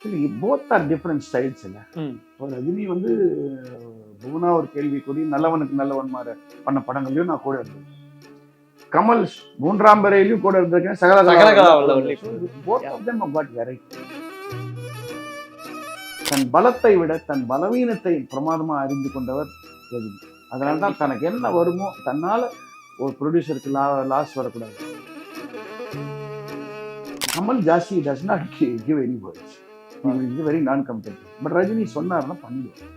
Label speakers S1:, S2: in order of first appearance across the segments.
S1: Both are different styles இல்லை. இப்போ ரஜினி வந்து புவனா ஒரு கேள்விக்குறி, நல்லவனுக்கு நல்லவன் மாதிரி பண்ண படங்களையும் நான் கூட இருந்தேன். கமல் மூன்றாம் பிறையிலையும் கூட இருந்திருக்கேன். தன் பலத்தை விட தன் பலவீனத்தை பிரமாதமா அறிந்து கொண்டவர் ரஜினி. அதனால்தான் தனக்கு என்ன வருமோ, தன்னால ஒரு ப்ரொடியூசருக்கு லாஸ் வரக்கூடாது. கமல் ஜாஸ்தி does not give any words. இது வெரி நான் கம்பெட்டிவ். பட் ரஜினி சொன்னார்னா பண்ணிடுவார்.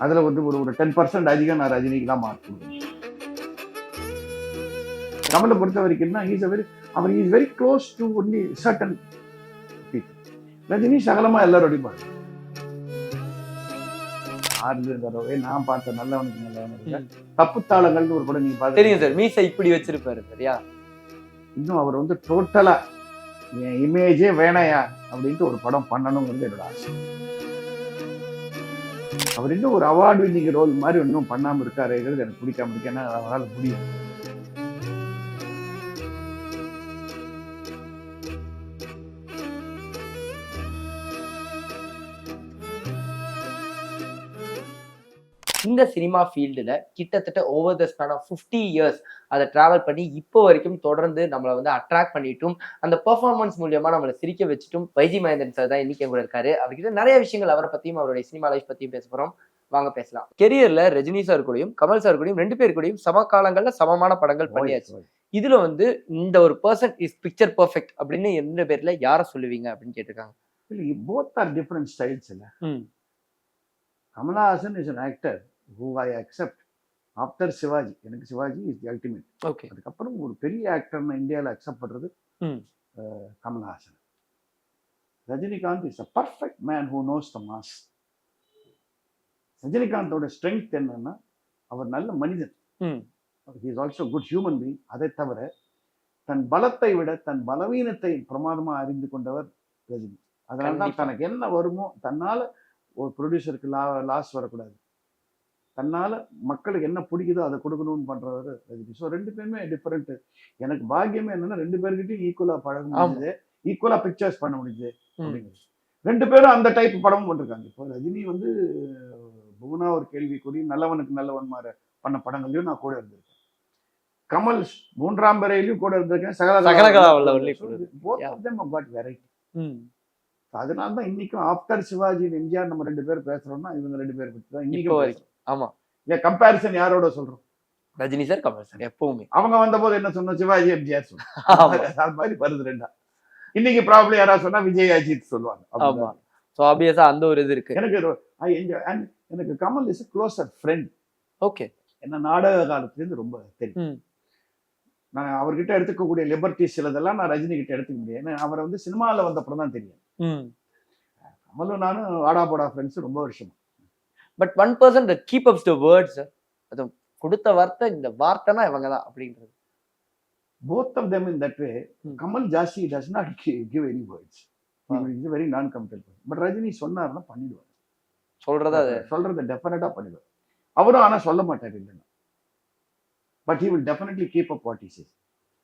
S1: அதுல வந்து ஒரு 10% அதிகம் நான் ரஜினிக்கு தான் மார்க் கொடுக்குறேன். கமலை பொறுத்த வரைக்கும் அவர் is very close to only certain people. Rajini சகலமா எல்லாரோடையும் பாடு. நான் பார்த்த நல்லவனுக்கு நல்லவன், தப்பு தாளங்கள்னு ஒரு படம் நீங்க பார்த்து
S2: தெரியும் சார். மீசை இப்படி வச்சிருப்பாரு சரியா.
S1: இன்னும் அவர் வந்து டோட்டலா என் இமேஜே வேணையா அப்படின்ட்டு ஒரு படம் பண்ணணுங்கிறது என்னோட ஆசை. அவர் இன்னும் ஒரு அவார்டு வின்னிங் ரோல் மாதிரி இன்னும் பண்ணாம இருக்காருங்கிறது எனக்கு பிடிக்காம இருக்கு. ஏன்னா அவரால் முடியும்.
S2: இந்த சினிமா ஃபீல்டுல கிட்டத்தட்ட over the span of 50 years அதை டிராவல் பண்ணி இப்போ வரைக்கும் தொடர்ந்து நம்மளை வந்து அட்ராக்ட் பண்ணிட்டும் அந்த பெர்ஃபார்மன்ஸ் மூலியமா நம்மளை சிரிக்க வச்சுட்டும் வைஜி மகேந்திரன் சார் தான் இன்னைக்கு கூட இருக்காரு. அவர்கிட்ட நிறைய விஷயங்கள் அவரை பத்தியும் அவருடைய சினிமா லைஃப் பத்தியும் பேச போறோம். வாங்க பேசலாம். கெரியர்ல ரஜினி சார் கூடயும் கமல் சார் கூடயும் 2 பேர் கூடயும் சம காலங்கள்ல சமமான படங்கள் பண்ணியாச்சு. இதுல வந்து இந்த ஒரு பர்சன் இஸ் பிக்சர் பெர்ஃபெக்ட் அப்படின்னு 2 பேர்ல யாரை சொல்லுவீங்க அப்படின்னு கேட்டிருக்காங்க.
S1: போத் ஆர் டிஃபரெண்ட் ஸ்டைல்ஸ் இல்ல. Kamalhaasan is an actor who I accept after Sivaji. எனக்கு Sivaji is the ultimate.
S2: Okay.
S1: அதுக்கப்புறம் ஒரு பெரிய ஆக்டர்னு இந்தியாவில் அக்செப்ட் பண்றது Kamalhaasan. Rajinikanth is a perfect man who knows the mass. ரஜினிகாந்தோட ஸ்ட்ரென்த் என்னன்னா அவர் நல்ல மனிதன். he is also good human being. அதை தவிர தன் பலத்தை விட தன் பலவீனத்தை பிரமாதமா அறிந்து கொண்டவர் ரஜினி. அதனால்தான் தனக்கு என்ன வருமோ, தன்னால ஒரு ப்ரொடியூசருக்கு லாஸ் வரக்கூடாது, தன்னால மக்களுக்கு என்ன பிடிக்குதோ அதை கொடுக்கணும்னு பண்றவர் ரஜினி. ஸோ 2 பேருமே டிஃபரெண்ட். எனக்கு பாக்கியமே என்னன்னா 2 பேர்கிட்டையும் ஈக்குவலா பழக முடியுது, ஈக்குவலா பிக்சர்ஸ் பண்ண முடியுது அப்படிங்கிறது. 2 பேரும் அந்த டைப் படமும் பண்ணிருக்காங்க. இப்போ ரஜினி வந்து புவனா ஒரு கேள்விக்குறி, நல்லவனுக்கு நல்லவன் மாதிரி பண்ண படங்களையும் நான் கூட இருந்திருக்கேன். கமல் மூன்றாம் பிறையிலையும் கூட இருந்திருக்கேன். அதனால்தான் இன்னைக்கும் ஆஃப்டர் சிவாஜி எம்ஜிஆர் நம்ம 2 பேர் பேசுறோம்னா இவங்க 2 பேர் பற்றி தான் இன்னைக்கும்.
S2: ஆமா,
S1: ஏன் கம்பேரிசன் யாரோட சொல்றோம்?
S2: ரஜினி சார் கமல் சார் எப்பவுமே.
S1: அவங்க வந்த போது என்ன சொன்னோம்? சிவாஜி எம்ஜிஆர் சொன்னோம். மாதிரி வருது 2. இன்னைக்கு ப்ராப்ளம் யாராவது சொன்னா விஜய் அஜித் சொல்லுவாங்க.
S2: ஆமா. சோ ஆப்வியஸா அந்த ஒரு இது இருக்கு.
S1: எனக்கு Kamal is closer friend.
S2: Okay.
S1: என்ன நாடக காலத்துலேருந்து ரொம்ப தெரியும். நான் அவர்கிட்ட எடுத்துக்கக்கூடிய லிபர்ட்டிஸ் சிலதெல்லாம் நான் ரஜினி கிட்ட எடுத்துக்க முடியும். ஏன்னா அவரை வந்து சினிமாவில் வந்தப்பறம் தான் தெரியும். கமலும் நானும் ஆடா போடா ஃப்ரெண்ட்ஸ் ரொம்ப வருஷமா.
S2: But 1% that keep up the words, அது கொடுத்த வார்த்தை, இந்த வார்த்தைனா இவங்க தான் அப்படின்றது.
S1: Both of them in that way. Kamal ஜாஸ்தி does not give any words. He is very non committal. But Rajini சொன்னார்னா பண்ணிடுவார். சொல்றத டெஃபினட்டா பண்ணிடுவார். அவரும் ஆனா சொல்ல மாட்டார் இல்லைன்னா. But he will definitely keep up what he says.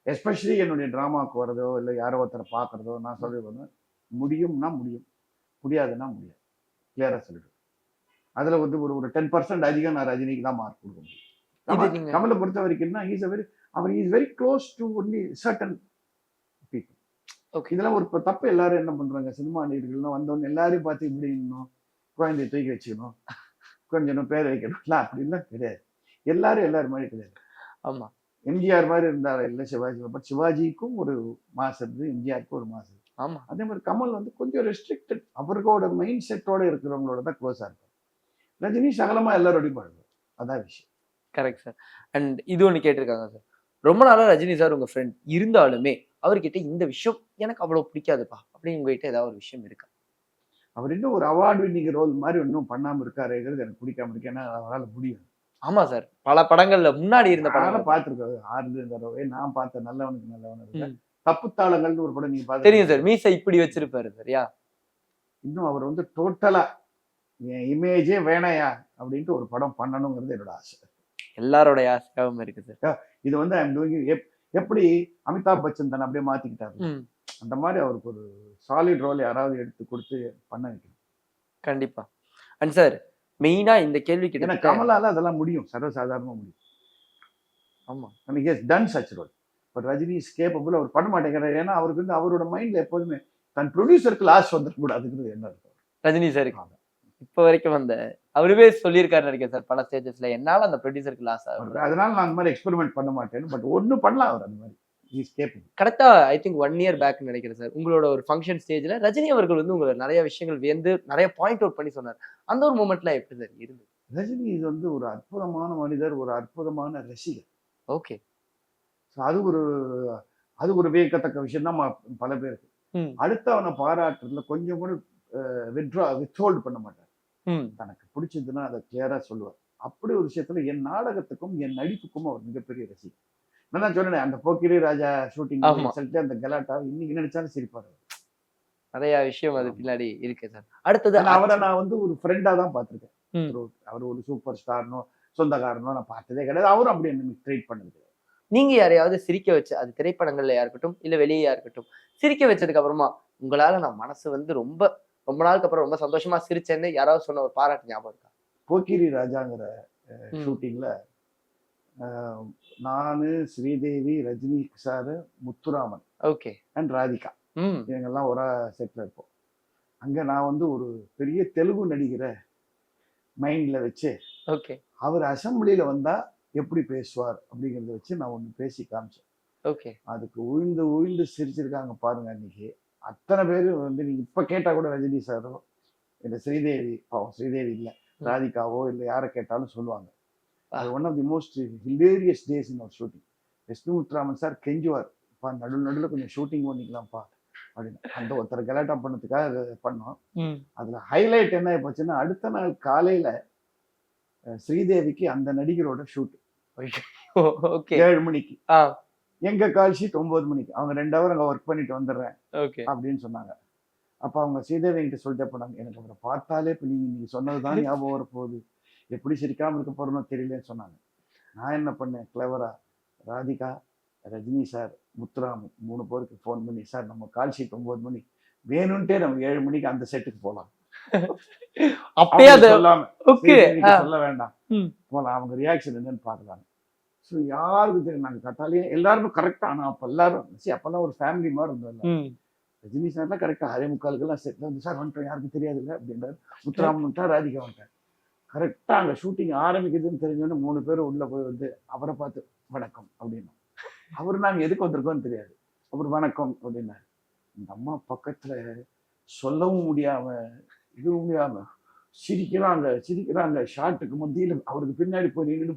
S1: Especially என்னுடைய டிராமாவுக்கு வரதோ இல்லை யாரோ ஒருத்தரை பார்க்கறதோ நான் சொல்றது முடியும்னா முடியும், முடியாதுன்னா முடியாது, கிளியரா சொல்லிடுவேன். அதுல வந்து ஒரு 10% அதிகம் நான் ரஜினிக்கு தான் மார்க் கொடுக்க முடியும். கமலை பொறுத்த வரைக்கும் அவர் is very close to only certain people. Okay. இதெல்லாம் ஒரு தப்பு. எல்லாரும் என்ன பண்றாங்க, சினிமா நடிகர்கள்லாம் வந்தவங்க எல்லாரையும் பார்த்து இப்படி இன்னும் குழந்தைய தூக்கி வச்சுக்கணும், கொஞ்சம் பேர் வைக்கணும்லாம் அப்படின்லாம் கிடையாது. எல்லாரும் மாதிரி கிடையாது.
S2: ஆமா.
S1: எம்ஜிஆர் மாதிரி இருந்தாரு இல்லை சிவாஜி. பட் சிவாஜிக்கும் ஒரு மாசம் இருந்து எம்ஜிஆருக்கும் ஒரு மாசம்.
S2: ஆமா.
S1: அதே மாதிரி கமல் வந்து கொஞ்சம் ரெஸ்ட்ரிக்டட், அவர்களோட மைண்ட் செட்டோட இருக்கிறவங்களோட தான் க்ளோஸா இருப்பார். ரஜினி சகலமா எல்லாரோடையும் பழகுவார். அதான் விஷயம்.
S2: Correct sir. அண்ட் இது ஒன்று கேட்டிருக்காங்க சார், ரொம்ப நாளா ரஜினி சார் உங்க ஃப்ரெண்ட் இருந்தாலுமே அவர்கிட்ட இந்த விஷயம் எனக்கு அவ்வளவு பிடிக்காதுப்பா அப்படின்னு உங்ககிட்ட ஏதாவது ஒரு விஷயம் இருக்கா?
S1: அவர் இன்னும் ஒரு அவார்டு வின்னிங் ரோல் மாதிரி இன்னும் பண்ணாம இருக்காருங்கிறது எனக்கு பிடிக்காம இருக்கு. ஏன்னா அவரால் முடியும்.
S2: ஆமா சார், பல படங்கள்ல முன்னாடி இருந்த படம்
S1: பார்த்துருக்காரு. 6 தடவை நான் பார்த்த நல்லவனுக்கு நல்லவன் இருக்கு. தப்பு தாளங்கள்னு ஒரு படம் நீங்க பார்த்து
S2: தெரியும் சார். மீசை இப்படி வச்சிருப்பாரு சரியா.
S1: இன்னும் அவர் வந்து டோட்டலா என் இமேஜே வேணையா அப்படின்ட்டு ஒரு படம் பண்ணணுங்கிறது என்னோட ஆசை.
S2: எல்லாரோட ஆசையாகவும் இருக்கு சார்.
S1: இது வந்து ஐ எம் டூயிங். எப்படி அமிதாப் பச்சன் தானே அப்படியே மாத்திக்கிட்டாரு. அந்த மாதிரி அவருக்கு ஒரு சாலிட் ரோல் யாராவது எடுத்து கொடுத்து பண்ண வைக்கணும்.
S2: கண்டிப்பா. அண்ட் சார் மெயினா இந்த கேள்வி
S1: ஏன்னா
S2: கிட்ட
S1: கமலால அதெல்லாம் முடியும், சர்வசாதாரணமா முடியும்.
S2: ஆமா
S1: he has done such role. But Rajini is capable. அவர் பண்ண மாட்டேங்கிறார். ஏன்னா அவருக்கு வந்து அவரோட மைண்ட்ல எப்போதுமே தன் ப்ரொடியூசருக்கு லாஸ் வந்துடக்கூடாதுங்கிறது என்ன இருக்கும்
S2: ரஜினி சார் இப்ப வரைக்கும் அந்த அவருவே சொல்லியிருக்காரு நினைக்கிறேன் சார் பல ஸ்டேஜஸ்ல, என்னால அந்த ப்ரொடியூசருக்கு லாஸ் ஆகும்,
S1: அதனால நான் அந்த மாதிரி எக்ஸ்பெரிமெண்ட் பண்ண மாட்டேன். பட் ஒண்ணு பண்ணலாம் அவர் அந்த மாதிரி.
S2: கரெக்டா ஐ திங்க் 1 year பேக் நினைக்கிறேன் சார், உங்களோட ஒரு ஃபங்க்ஷன் ஸ்டேஜ்ல ரஜினி அவர்கள் வந்து உங்களை நிறைய விஷயங்கள் வியந்து நிறைய பாயிண்ட் அவுட் பண்ணி சொன்னார். அந்த ஒரு மூமெண்ட்ல எப்படி சார் இருந்தது?
S1: ரஜினி இது வந்து ஒரு அற்புதமான மனிதர், ஒரு அற்புதமான ரசிகர்.
S2: ஓகே.
S1: அது ஒரு வியக்கத்தக்க விஷயம் தான் பல பேருக்கு. அடுத்து அவனை பாராட்டுறதுல கொஞ்சம் கூட வித்ஹோல்ட் பண்ண மாட்டார். தனக்கு பிடிச்சதுன்னா அதை கிளியரா சொல்லுவார். அப்படி ஒரு விஷயத்துல என் நாடகத்துக்கும் என் நடிப்புக்கும் அவர் மிகப்பெரிய ரசிகர். நான் சொன்னேன், அந்த போக்கிரி ராஜா ஷூட்டிங் சொல்லிட்டு அந்த கலாட்டா இன்னைக்கு நினைச்சாலும் சிரிப்பாரு.
S2: நிறைய விஷயம் அது பின்னாடி இருக்கு சார். அடுத்தது
S1: அவரை நான் வந்து ஒரு ஃப்ரெண்டா தான் பார்த்திருக்கேன். அவர் ஒரு சூப்பர் ஸ்டார்னோ சொந்தக்காரனோ நான் பார்த்ததே கிடையாது. அவரும் அப்படி என்ன ட்ரீட் பண்ணது.
S2: நீங்க யாரையாவது சிரிக்க வச்சு, அது திரைப்படங்கள்லயா இருக்கட்டும் இல்ல வெளியா இருக்கட்டும், சிரிக்க வச்சதுக்கு அப்புறமா உங்களால நான் மனசு வந்து ரொம்ப நாளுக்கு அப்புறம் ரொம்ப சந்தோஷமா சிரிச்சேன்னு யாராவது சொன்ன ஒரு பாராட்டு ஞாபகம் இருக்கா?
S1: போக்கிரி ராஜாங்கிற ஷூட்டிங்ல நானு, Sridevi, Rajini sir, Muthuraman
S2: okay
S1: and Radhika இவங்கெல்லாம் ஒரு செட்ல இருப்போம். அங்க நான் வந்து ஒரு பெரிய தெலுங்கு நடிகரை மைண்ட்ல வச்சு
S2: ஓகே
S1: அவர் அசம்பிளியில வந்தா எப்படி பேசுவார் அப்படிங்கிறத வச்சு நான் ஒண்ணு பேசி காமிச்சேன்.
S2: ஓகே.
S1: அதுக்கு உயிர்ந்து சிரிச்சிருக்காங்க பாருங்க. அன்னைக்கு அத்தனை பேரு வந்து நீங்க இப்ப கேட்டா கூட ரஜினி சாரோ இல்ல ஸ்ரீதேவி, ஸ்ரீதேவி இல்ல ராதிகாவோ இல்ல யாரை கேட்டாலும் சொல்லுவாங்க. அது one of the most hilarious days in our shooting. Vishnu Muthuraman sir கெஞ்சுவார், நடுவில் கொஞ்சம் ஷூட்டிங் பண்ணிக்கலாம்ப்பா அப்படின்னு. அந்த ஒருத்தர் கலாட்டா பண்ணதுக்காக பண்ணோம். அதுல ஹைலைட் என்ன போச்சுன்னா, அடுத்த நாள் காலையில ஸ்ரீதேவிக்கு அந்த நடிகரோட ஷூட் 7 மணிக்கு, எங்க கால் ஷீட் 9 மணிக்கு. அவங்க 2 hour அங்க ஒர்க் பண்ணிட்டு வந்துடுறேன் அப்படின்னு சொன்னாங்க. அப்ப அவங்க ஸ்ரீதேவி கிட்ட சொல்லிட்டே போனாங்க, எனக்கு அவரை பார்த்தாலே இப்ப நீங்க சொன்னதுதான் ஞாபகம் வர போகுது, எப்படி சிரிக்காம இருக்க போறோம்னு தெரியலன்னு சொன்னாங்க. நான் என்ன பண்ணேன் கிளவரா, ராதிகா, ரஜினி சார், முத்துராமன் 3 பேருக்கு ஃபோன் பண்ணி, சார் நம்ம கால் ஷீட் 9 மணி, வேணும்ட்டே நம்ம 7 மணிக்கு அந்த செட்டுக்கு போலாம்,
S2: அப்பயே
S1: சொல்ல வேண்டாம், போலாம், அவங்க ரியாக்ஷன் என்னன்னு பாக்கலாம். ஸோ யாருக்கு தெரியும், நாங்க கட்டாலே எல்லாருமே கரெக்டா. ஆனா அப்ப எல்லாரும் அப்பெல்லாம் ஒரு ஃபேமிலி மாதிரி இருந்தோம். ரஜினி சார்லாம் கரெக்டா 6:45 செட்ல வந்து, சார் வந்துட்டோம் யாருக்கும் தெரியாது இல்லை அப்படின்றாரு. முத்துராமன் வந்துட்டா, ராதிகா வந்துட்டார். கரெக்டா அங்க ஷூட்டிங் ஆரம்பிக்குதுன்னு தெரிஞ்சோன்னு 3 பேரும் உள்ள போய் வந்து அவரை பார்த்து வணக்கம் அப்படின்னா, அவரு நாங்க எதுக்கு வந்திருக்கோம்னு தெரியாது. அப்புறம் வணக்கம் அப்படின்னாரு. இந்த அம்மா பக்கத்துல சொல்லவும் முடியாம இதுவும் முடியாம சிரிக்கிறாங்க. ஷாட்டுக்கு மத்தியில அவருக்கு பின்னாடி போய் நின்று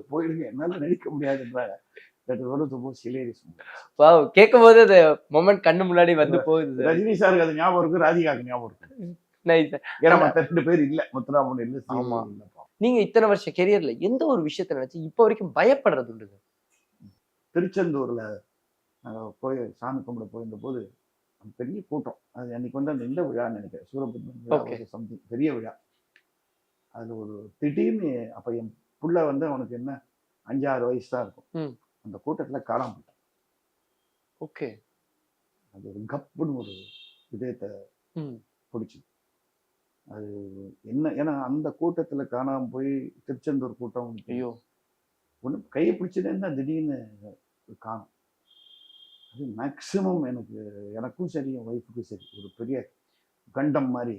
S1: போயிடுங்க என்னால நடிக்க முடியாதுன்றாங்க.
S2: கேட்கும் போது அந்த மொமெண்ட் கண்ணு முன்னாடி வந்து போகுது.
S1: ரஜினி சாருக்கு அது ஞாபகம் இருக்கு, ராதிகாக்கு ஞாபகம் இருக்கு. மத்த 2 பேர் இல்ல, முத்துராமன் இல்ல. ஆமா.
S2: நீங்க இத்தனை வருஷம் கெரியர்ல எந்த ஒரு விஷயத்த நினைச்சு இப்ப வரைக்கும் பயப்படுறது உண்டு?
S1: திருச்செந்தூர்ல போய் சாமி கும்பிட போயிருந்த போது பெரிய கூட்டம். அது அன்னைக்கு வந்து அந்த இந்த விழான்னு நினைக்கிறேன், சூரபத்மன் சம்திங் பெரிய விழா. அதுல ஒரு திடீர்னு அப்ப என் புள்ள வந்து அவனுக்கு என்ன 5-6 வயசு தான் இருக்கும். அந்த கூட்டத்துல காணாம போட்டான்.
S2: ஓகே.
S1: அது ஒரு கப்புன்னு ஒரு இதயத்தை பிடிச்சி. அது என்ன, ஏன்னா அந்த கூட்டத்துல காணாம போய் திருச்செந்தூர் கூட்டம், ஐயோ ஒண்ணு கையை பிடிச்சதுன்னா திடீர்னு காணும். அது மேக்சிமம் எனக்கும் சரி என் ஒய்ஃபுக்கும் சரி ஒரு பெரிய கண்டம் மாதிரி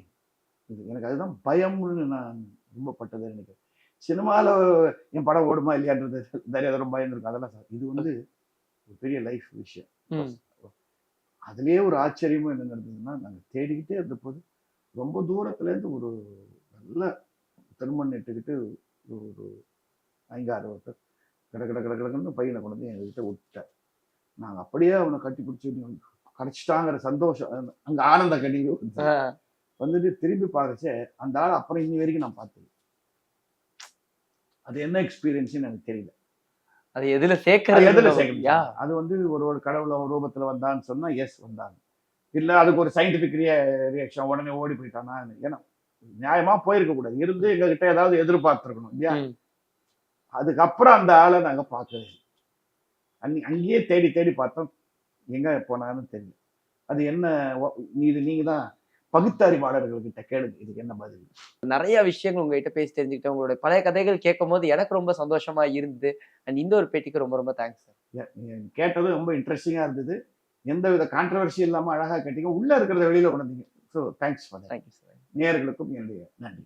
S1: இது. எனக்கு அதுதான் பயம்னு நான் ரொம்ப பட்டது. எனக்கு சினிமாவில் என் படம் ஓடுமா இல்லையான்றது தெரியாத பயம் இருக்கும். அதெல்லாம் சார் இது வந்து ஒரு பெரிய லைஃப் விஷயம். அதுலேயே ஒரு ஆச்சரியமும் என்ன நடந்ததுன்னா, நாங்கள் தேடிக்கிட்டே இருந்த போது ரொம்ப தூரத்துலேருந்து ஒரு நல்ல திருமணம் இட்டுக்கிட்டு ஒரு 5-6 ஒருத்தர் கடன்னு பையனை கொண்டு வந்து எங்ககிட்ட விட்டுட்டார். நாங்கள் அப்படியே அவனை கட்டி பிடிச்சி கிடைச்சிட்டாங்கிற சந்தோஷம், அங்கே ஆனந்த கண்ணீர் வந்துட்டு திரும்பி பார்க்கச்சே அந்த ஆள் அப்புறம் இன்னி வரைக்கும் நான் பார்த்தது. அது என்ன எக்ஸ்பீரியன்ஸ்ன்னு எனக்கு தெரியல.
S2: அது எதுல சேர்க்க,
S1: அது வந்து ஒரு கடவுள ரூபத்துல வந்தான்னு சொன்னா எஸ் வந்தாங்க, இல்ல அதுக்கு ஒரு சயின்டிபிக் ரியாக்ஷன் உடனே ஓடி போயிட்டானா, ஏன்னா நியாயமா போயிருக்க கூடாது, இருந்து எங்க கிட்ட ஏதாவது எதிர்பார்த்திருக்கணும் இல்லையா. அதுக்கப்புறம் அந்த ஆளை நாங்க பார்க்கவே அங்கேயே தேடி பார்த்தோம், எங்க போனான்னு தெரியல. அது என்ன நீங்க தான் பகுத்தறிவாளர்கள்கிட்ட கேளுங்க இதுக்கு என்ன பதில்.
S2: நிறைய விஷயங்கள் உங்ககிட்ட பேசி தெரிஞ்சுக்கிட்டேன். உங்களுடைய பழைய கதைகள் கேட்கும் போது எனக்கு ரொம்ப சந்தோஷமா இருந்தது. அண்ட் இந்த ஒரு பேட்டிக்கு ரொம்ப ரொம்ப தேங்க்ஸ் சார்.
S1: நீங்க கேட்டது ரொம்ப இன்ட்ரெஸ்டிங்கா இருந்தது. எந்தவித கான்ட்ரவர்சி இல்லாம அழகா கேட்டீங்க. உள்ள இருக்கிறத வெளியில கொண்டு வந்தீங்க. So thanks for that.
S2: Thank you sir.
S1: நேயர்களுக்கும் என்னுடைய நன்றி.